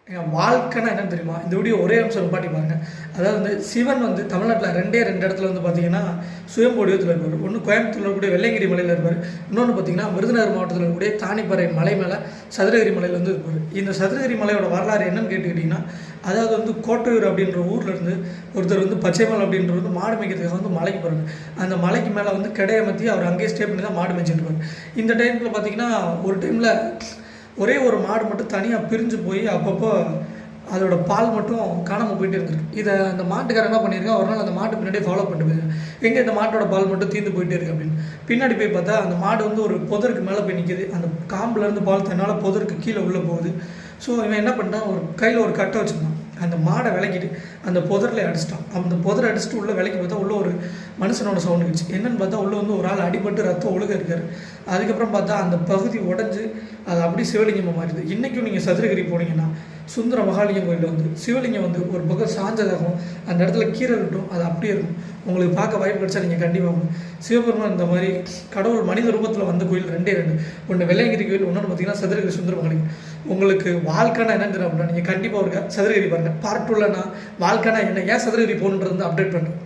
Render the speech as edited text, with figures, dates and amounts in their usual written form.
எங்கள் வாழ்க்கைன்னா என்னன்னு தெரியுமா? இந்த வீடியோ ஒரே நிமிஷம் பாட்டி பாருங்க. அதாவது வந்து சிவன் வந்து தமிழ்நாட்டில் ரெண்டு இடத்துல வந்து பார்த்தீங்கன்னா சுயம்பு வடிவத்தில் இருப்பார். ஒன்று கோயம்புத்தூரில் இருக்கக்கூடிய வெள்ளையங்கிரி மலையில் இருப்பார். இன்னொன்று பார்த்தீங்கன்னா விருதுநகர் மாவட்டத்தில் இருக்கக்கூடிய தானிப்பறை மலை மேலே சதுரகிரி மலையில் வந்து இருப்பார். இந்த சதுரகிரி மலையோட வரலாறு என்னன்னு கேட்டுக்கிட்டிங்கன்னா, அதாவது வந்து கோட்டையூர் அப்படின்ற ஊரில் இருந்து ஒருத்தர் வந்து பச்சைமலை அப்படின்ற வந்து மாடு மேய்க்கிறதுக்காக வந்து மலைக்கு போகிறாரு. அந்த மலைக்கு மேலே வந்து கிடையமத்தி அவர் அங்கேயே ஸ்டே பண்ணி தான் மாடு மேய்ச்சிட்டு இருப்பார். இந்த டைமில் பார்த்தீங்கன்னா ஒரு டைமில் ஒரே ஒரு மாடு மட்டும் தனியாக பிரிஞ்சு போய் அப்பப்போ அதோட பால் மட்டும் காணாமல் போயிட்டு இருந்திருக்கு. இதை அந்த மாட்டுக்காரர் என்ன பண்ணியிருக்கா, ஒரு நாள் அந்த மாட்டு பின்னாடியே ஃபாலோ பண்ணிட்டு போயிருக்கேன். எங்கே இந்த மாட்டோட பால் மட்டும் தீர்ந்து போயிட்டே இருக்குது அப்படின்னு. பின்னாடி போய் பார்த்தா அந்த மாடு வந்து ஒரு புதருக்கு மேலே போய் நிற்கிது. அந்த காம்புலேருந்து பால் தன்னால் புதருக்கு கீழே உள்ளே போகுது. ஸோ இவன் என்ன பண்ணிட்டான், ஒரு கையில் ஒரு கட்டை வச்சுருந்தான். அந்த மாடை விளக்கிட்டு அந்த புதரில் அடிச்சிட்டான். அந்த புதரை அடிச்சுட்டு உள்ளே விலைக்கு பார்த்தா உள்ளே ஒரு மனுஷனோட சவுண்டு கிடுச்சு. என்னென்னு பார்த்தா உள்ளே வந்து ஒரு ஆள் அடிபட்டு ரத்தம் ஒழுக இருக்கார். அதுக்கப்புறம் பார்த்தா அந்த பகுதி உடஞ்சி அது அப்படியே சிவலிங்கமாக மாறிடுது. இன்றைக்கும் நீங்கள் சதுரகிரி போனீங்கன்னா சுந்தர மகாலிங்கம் கோயிலில் வந்து சிவலிங்கம் வந்து ஒரு பக்கம் சாஞ்சதாகும், அந்த இடத்துல கீரை விட்டும் அது அப்படியே இருக்கும். உங்களுக்கு பார்க்க வாய்ப்பு கிடைச்சா நீங்கள் கண்டிப்பாக சிவபெருமான் இந்த மாதிரி கடவுள் மனித ரூபத்தில் வந்த கோயில் ரெண்டு. ஒன்று வெள்ளையங்கிரி கோயில், இன்னொன்று பார்த்தீங்கன்னா சதுரகிரி சுந்தர மகாலிங்கம். உங்களுக்கு வாழ்க்கைனா என்னன்னு தெரியும் அப்படின்னா நீங்கள் கண்டிப்பாக ஒரு சதுரகிரி பாருங்கள். பார்ட் 2ல் நான் வாழ்க்கைனா என்ன, ஏன் சதுரகிரி போகணுன்றது வந்து அப்டேட் பண்ணுறேன்.